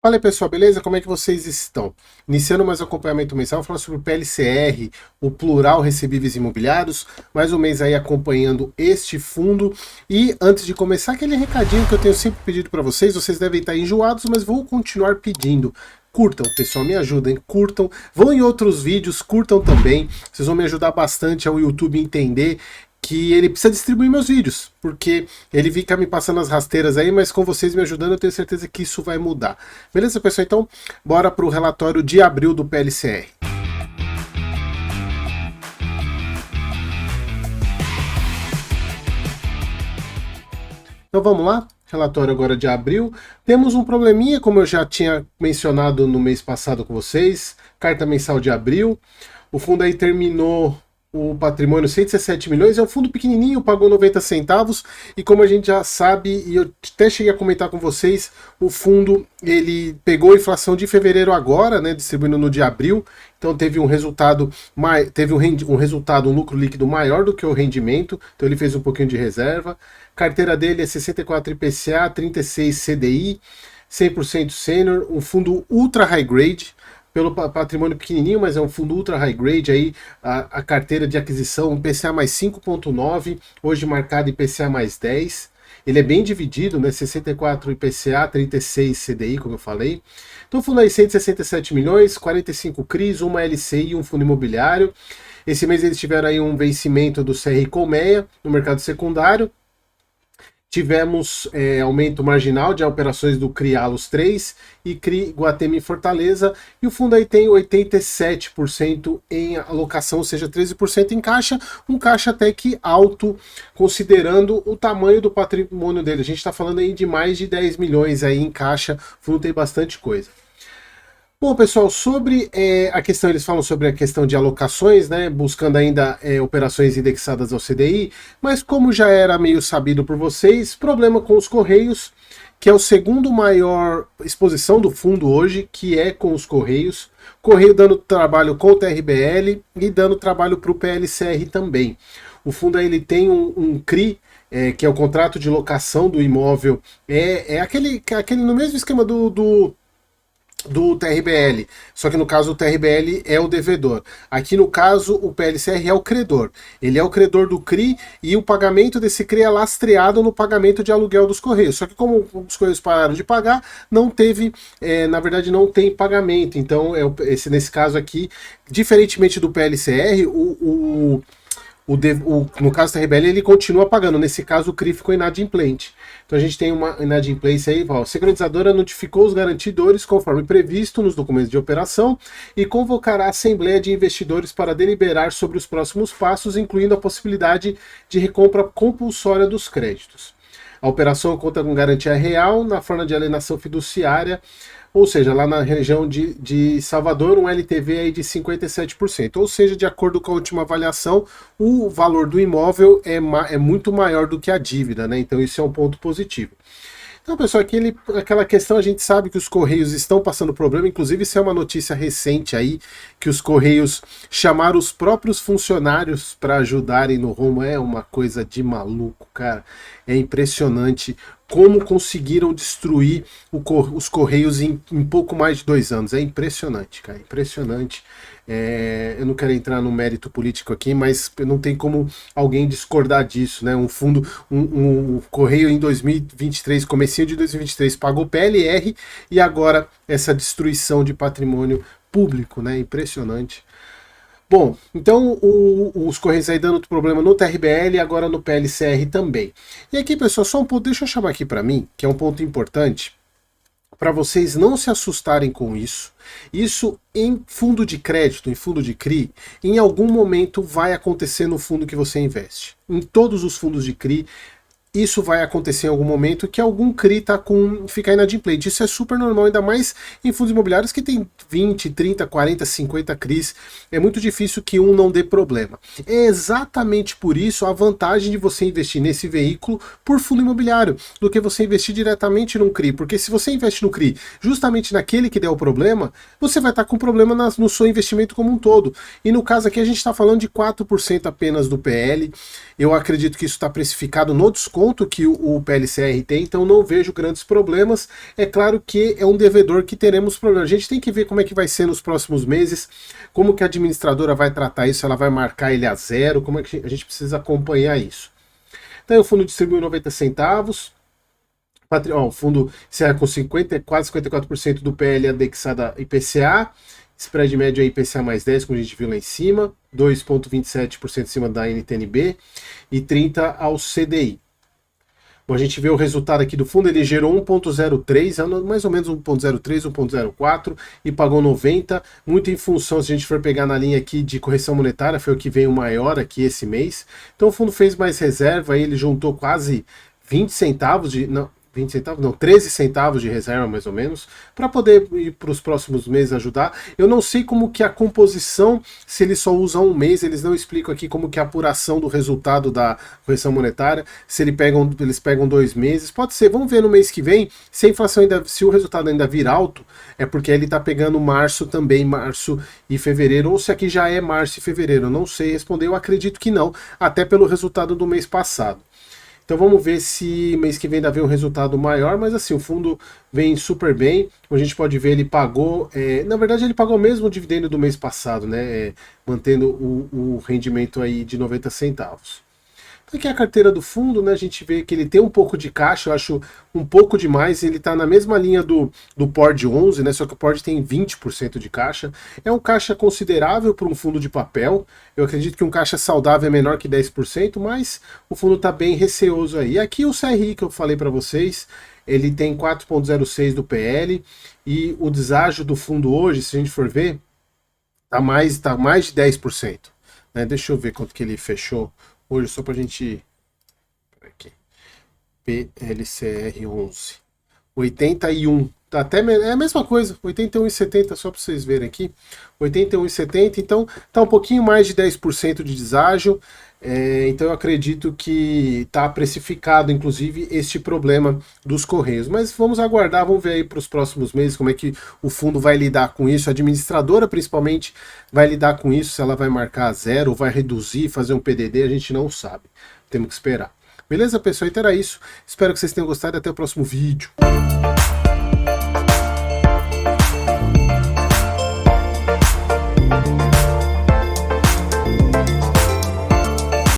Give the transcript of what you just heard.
Fala aí, pessoal, beleza? Como é que vocês estão? Iniciando mais um acompanhamento mensal, falando sobre o PLCR, o Plural Recebíveis Imobiliários, mais um mês aí acompanhando este fundo. E antes de começar, aquele recadinho que eu tenho sempre pedido para vocês devem estar enjoados, mas vou continuar pedindo. Curtam, pessoal, me ajudem, curtam, vão em outros vídeos, curtam também, vocês vão me ajudar bastante ao YouTube entender que ele precisa distribuir meus vídeos, porque ele fica me passando as rasteiras aí, mas com vocês me ajudando eu tenho certeza que isso vai mudar. Beleza, pessoal? Então, bora para o relatório de abril do PLCR. Então vamos lá? Relatório agora de abril. Temos um probleminha, como eu já tinha mencionado no mês passado com vocês, carta mensal de abril. O fundo aí terminou o patrimônio 117 milhões, é um fundo pequenininho, pagou 90 centavos, e como a gente já sabe, e eu até cheguei a comentar com vocês, o fundo ele pegou a inflação de fevereiro agora, né, distribuindo no de abril, então teve um resultado, um lucro líquido maior do que o rendimento, então ele fez um pouquinho de reserva. Carteira dele é 64 IPCA, 36 CDI, 100% sênior, um fundo ultra high grade, pelo patrimônio pequenininho, mas é um fundo ultra high grade aí, a carteira de aquisição IPCA mais 5,9, hoje marcado IPCA mais 10. Ele é bem dividido, né? 64 IPCA, 36 CDI, como eu falei. Então, o fundo aí 167 milhões, 45 CRIs, uma LCI e um fundo imobiliário. Esse mês eles tiveram aí um vencimento do CRI Colmeia no mercado secundário. Tivemos aumento marginal de operações do CRI Allos 3 e CRI Guatemi Fortaleza, e o fundo aí tem 87% em alocação, ou seja, 13% em caixa, um caixa até que alto, considerando o tamanho do patrimônio dele. A gente está falando aí de mais de 10 milhões aí em caixa, o fundo tem bastante coisa. Bom, pessoal, sobre a questão, eles falam sobre a questão de alocações, né, buscando ainda operações indexadas ao CDI, mas como já era meio sabido por vocês, problema com os Correios, que é o segundo maior exposição do fundo hoje, que é com os Correios, Correio dando trabalho com o TRBL e dando trabalho para o PLCR também. O fundo aí, ele tem um CRI, que é o contrato de locação do imóvel, aquele no mesmo esquema do TRBL, só que no caso o TRBL é o devedor. Aqui no caso o PLCR é o credor. Ele é o credor do CRI e o pagamento desse CRI é lastreado no pagamento de aluguel dos Correios. Só que como os Correios pararam de pagar, não teve, na verdade não tem pagamento. Então nesse caso aqui, diferentemente do PLCR, no caso da TRBL, ele continua pagando. Nesse caso, o CRI ficou inadimplente. Então a gente tem uma inadimplência aí. A securitizadora notificou os garantidores conforme previsto nos documentos de operação e convocará a Assembleia de Investidores para deliberar sobre os próximos passos, incluindo a possibilidade de recompra compulsória dos créditos. A operação conta com garantia real na forma de alienação fiduciária, ou seja, lá na região de Salvador, um LTV aí de 57%. Ou seja, de acordo com a última avaliação, o valor do imóvel é muito maior do que a dívida, né? Então isso é um ponto positivo. Então, pessoal, aquela questão, a gente sabe que os Correios estão passando problema, inclusive isso é uma notícia recente aí, que os Correios chamaram os próprios funcionários para ajudarem no rumo. É uma coisa de maluco, cara. É impressionante como conseguiram destruir os Correios em pouco mais de 2 anos. É impressionante, cara, impressionante. Eu não quero entrar no mérito político aqui, mas não tem como alguém discordar disso, né? Um Correio em 2023, comecinho de 2023, pagou PLR e agora essa destruição de patrimônio público, né? Impressionante. Bom, então os Correios aí dando problema no TRBL e agora no PLCR também. E aqui, pessoal, só um ponto, deixa eu chamar aqui para mim, que é um ponto importante, para vocês não se assustarem com isso. Isso em fundo de crédito, em fundo de CRI, em algum momento vai acontecer no fundo que você investe. Em todos os fundos de CRI, isso vai acontecer em algum momento que algum CRI fica inadimplente. Isso é super normal, ainda mais em fundos imobiliários que tem 20, 30, 40, 50 CRIs. É muito difícil que um não dê problema. É exatamente por isso a vantagem de você investir nesse veículo por fundo imobiliário, do que você investir diretamente num CRI. Porque se você investe no CRI justamente naquele que der o problema, você vai estar com problema no seu investimento como um todo. E no caso aqui a gente está falando de 4% apenas do PL. Eu acredito que isso está precificado no desconto desconto que o PLCR tem, então não vejo grandes problemas. É claro que é um devedor que teremos problemas. A gente tem que ver como é que vai ser nos próximos meses, como que a administradora vai tratar isso, ela vai marcar ele a zero, como é que a gente precisa acompanhar isso. Então o fundo distribui 90 centavos, o fundo encerra com quase 54% do PL indexado a IPCA, spread médio é IPCA mais 10, como a gente viu lá em cima, 2,27% em cima da NTNB e 30% ao CDI. Bom, a gente vê o resultado aqui do fundo, ele gerou 1,03, mais ou menos 1,03, 1,04 e pagou 90, muito em função, se a gente for pegar na linha aqui de correção monetária, foi o que veio maior aqui esse mês. Então o fundo fez mais reserva, aí ele juntou quase 20 centavos de... Não, 20 centavos, não, 13 centavos de reserva mais ou menos, para poder ir para os próximos meses ajudar. Eu não sei como que a composição, se eles só usam um mês, eles não explicam aqui como que é a apuração do resultado da correção monetária, se eles pegam 2 meses, pode ser, vamos ver no mês que vem, se a inflação ainda, se o resultado ainda vir alto, é porque ele está pegando março também, março e fevereiro, ou se aqui já é março e fevereiro, eu não sei responder, eu acredito que não, até pelo resultado do mês passado. Então vamos ver se mês que vem ainda vem um resultado maior, mas assim, o fundo vem super bem. Como a gente pode ver, ele pagou, na verdade ele pagou mesmo o dividendo do mês passado, né? Mantendo o rendimento aí de 90 centavos. Aqui é a carteira do fundo, né? A gente vê que ele tem um pouco de caixa, eu acho um pouco demais. Ele está na mesma linha do POR 11, né? Só que o POR tem 20% de caixa. É um caixa considerável para um fundo de papel. Eu acredito que um caixa saudável é menor que 10%, mas o fundo está bem receoso aí. E aqui o CRI que eu falei para vocês, ele tem 4,06 do PL e o deságio do fundo hoje, se a gente for ver, tá mais de 10%. Né? Deixa eu ver quanto que ele fechou hoje, só para a gente... Aqui. PLCR 11. 81. Até, é a mesma coisa, 81,70, só para vocês verem aqui. 81,70, então tá um pouquinho mais de 10% de deságio. Então eu acredito que está precificado, inclusive, este problema dos Correios. Mas vamos aguardar, vamos ver aí para os próximos meses como é que o fundo vai lidar com isso. A administradora, principalmente, vai lidar com isso, se ela vai marcar a zero, ou vai reduzir, fazer um PDD, a gente não sabe. Temos que esperar. Beleza, pessoal? Então era isso. Espero que vocês tenham gostado e até o próximo vídeo.